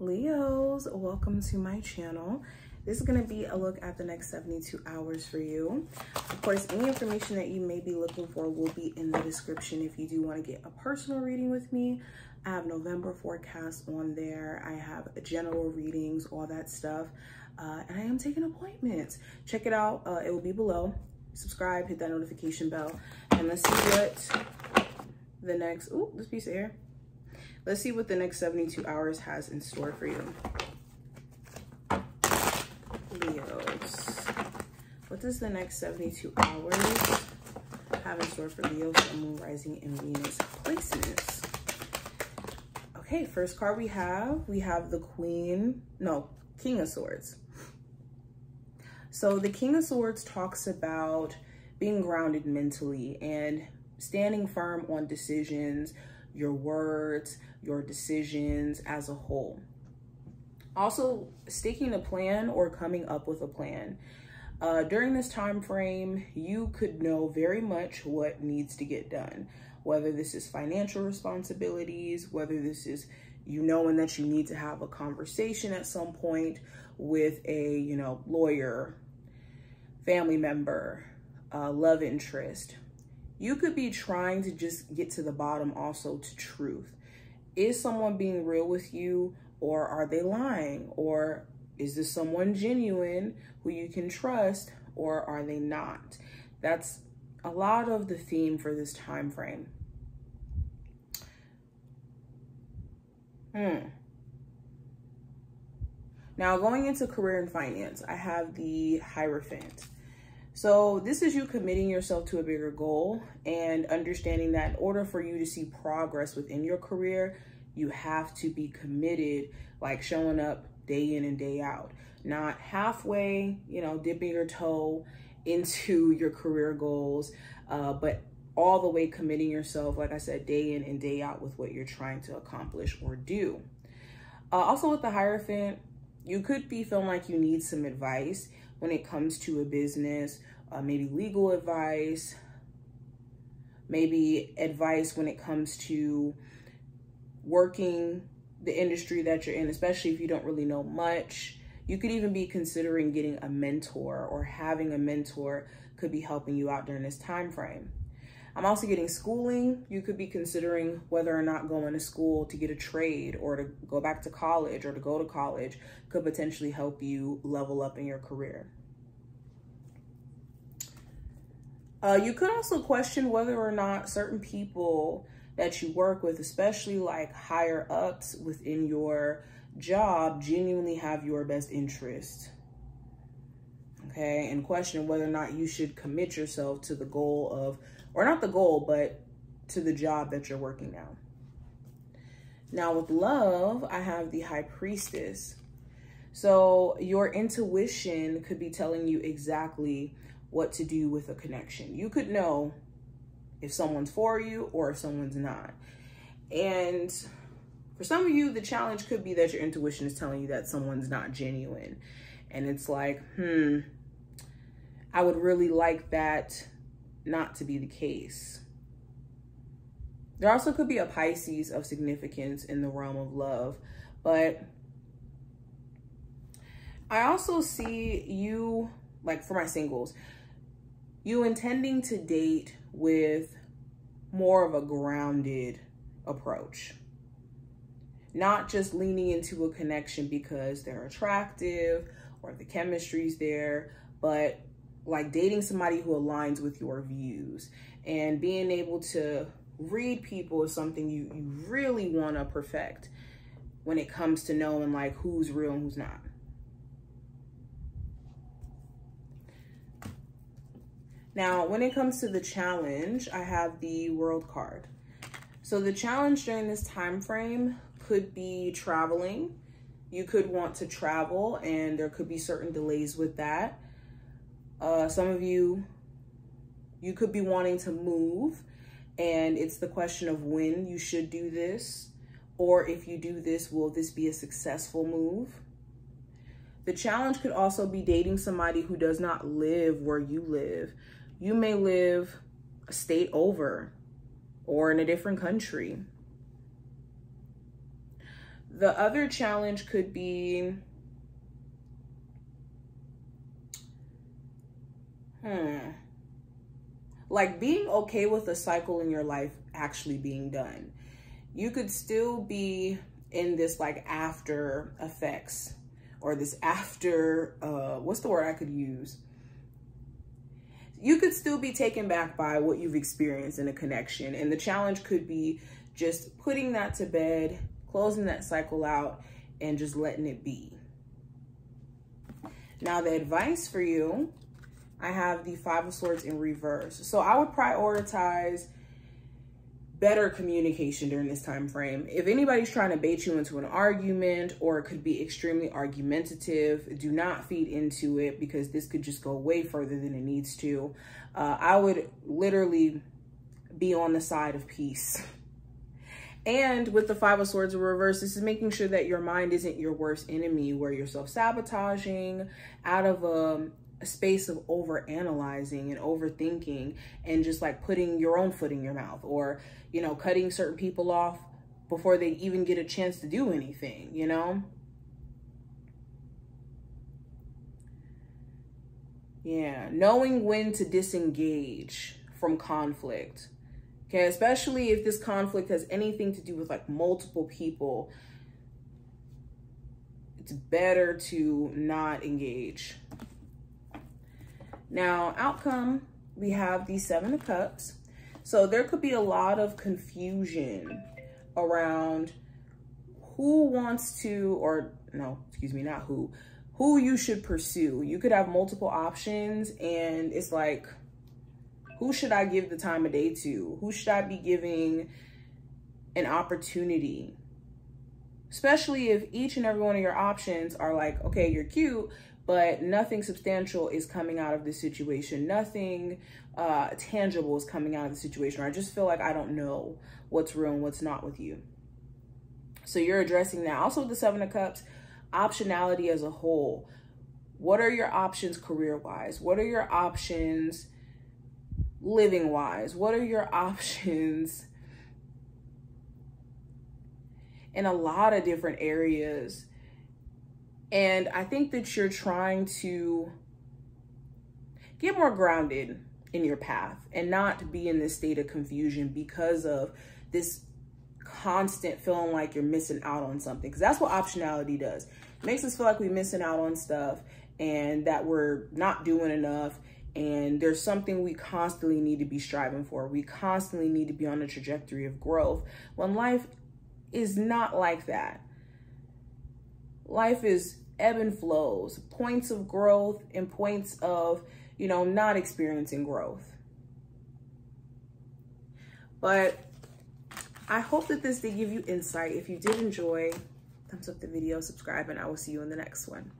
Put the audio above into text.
Leos, welcome to my channel. This is going to be a look at the next 72 hours for you. Of course, any information that you may be looking for will be in the description if you do want to get a personal reading with me. I have November forecast on there. I have general readings, all that stuff. And I am taking appointments. Check it out. It will be below. Subscribe, hit that notification bell. And let's see what the next, this piece of hair. Let's see what the next 72 hours has in store for you. Leos. What does the next 72 hours have in store for Leos, Sun, Moon, Rising, and Venus placements? Okay, first card we have the King of Swords. So the King of Swords talks about being grounded mentally and standing firm on decisions, your words, your decisions as a whole. Also, sticking to plan or coming up with a plan. During this time frame, you could know very much what needs to get done, whether this is financial responsibilities, whether this is you knowing that you need to have a conversation at some point with a, lawyer, family member, love interest. You could be trying to just get to the bottom also to truth. Is someone being real with you, or are they lying? Or is this someone genuine who you can trust, or are they not? That's a lot of the theme for this time frame. Now, going into career and finance, I have the Hierophant. So this is you committing yourself to a bigger goal and understanding that in order for you to see progress within your career, you have to be committed, like showing up day in and day out, not halfway, dipping your toe into your career goals, but all the way committing yourself, like I said, day in and day out with what you're trying to accomplish or do. Also with the Hierophant, you could be feeling like you need some advice when it comes to a business, maybe legal advice, maybe advice when it comes to working the industry that you're in, especially if you don't really know much. You could even be considering getting a mentor, or having a mentor could be helping you out during this time frame. I'm also getting schooling. You could be considering whether or not going to school to get a trade, or to go back to college, or to go to college could potentially help you level up in your career. You could also question whether or not certain people that you work with, especially like higher ups within your job, genuinely have your best interest. Okay, and question whether or not you should commit yourself to the goal of, or not the goal, but to the job that you're working now. Now with love, I have the High Priestess. So your intuition could be telling you exactly what to do with a connection. You could know if someone's for you or if someone's not. And for some of you, the challenge could be that your intuition is telling you that someone's not genuine. And it's like, I would really like that not to be the case. There also could be a Pisces of significance in the realm of love, but I also see you, like for my singles, you intending to date with more of a grounded approach. Not just leaning into a connection because they're attractive or the chemistry's there, but like dating somebody who aligns with your views. And being able to read people is something you really want to perfect when it comes to knowing like who's real and who's not. Now, when it comes to the challenge, I have the World card. So the challenge during this time frame could be traveling. You could want to travel, and there could be certain delays with that. Some of you could be wanting to move, and it's the question of when you should do this, or if you do this, will this be a successful move? The challenge could also be dating somebody who does not live where you live. You may live a state over or in a different country. The other challenge could be, like being okay with a cycle in your life actually being done. You could still be in this like after effects, or this after, what's the word I could use? You could still be taken back by what you've experienced in a connection. And the challenge could be just putting that to bed, closing that cycle out, and just letting it be. Now the advice for you, I have the Five of Swords in reverse. So I would prioritize better communication during this time frame. If anybody's trying to bait you into an argument, or it could be extremely argumentative, do not feed into it, because this could just go way further than it needs to. I would literally be on the side of peace. And with the Five of Swords in reverse, this is making sure that your mind isn't your worst enemy, where you're self-sabotaging out of a space of over-analyzing and overthinking, and just like putting your own foot in your mouth, or, you know, cutting certain people off before they even get a chance to do anything, you know? Yeah, knowing when to disengage from conflict. Okay, especially if this conflict has anything to do with like multiple people, it's better to not engage. Now, outcome, we have the Seven of Cups. So there could be a lot of confusion around who wants to, or no, excuse me, not who you should pursue. You could have multiple options, and it's like, who should I give the time of day to? Who should I be giving an opportunity? Especially if each and every one of your options are like, okay, you're cute, but nothing substantial is coming out of this situation. Nothing tangible is coming out of the situation. Or I just feel like I don't know what's real and what's not with you. So you're addressing that. Also with the Seven of Cups, optionality as a whole. What are your options career-wise? What are your options living-wise? What are your options in a lot of different areas? And I think that you're trying to get more grounded in your path and not be in this state of confusion because of this constant feeling like you're missing out on something. Because that's what optionality does. It makes us feel like we're missing out on stuff and that we're not doing enough. And there's something we constantly need to be striving for. We constantly need to be on a trajectory of growth, when life is not like that. Life is ebb and flows, points of growth and points of, you know, not experiencing growth. But I hope that this did give you insight. If you did enjoy, thumbs up the video, subscribe, and I will see you in the next one.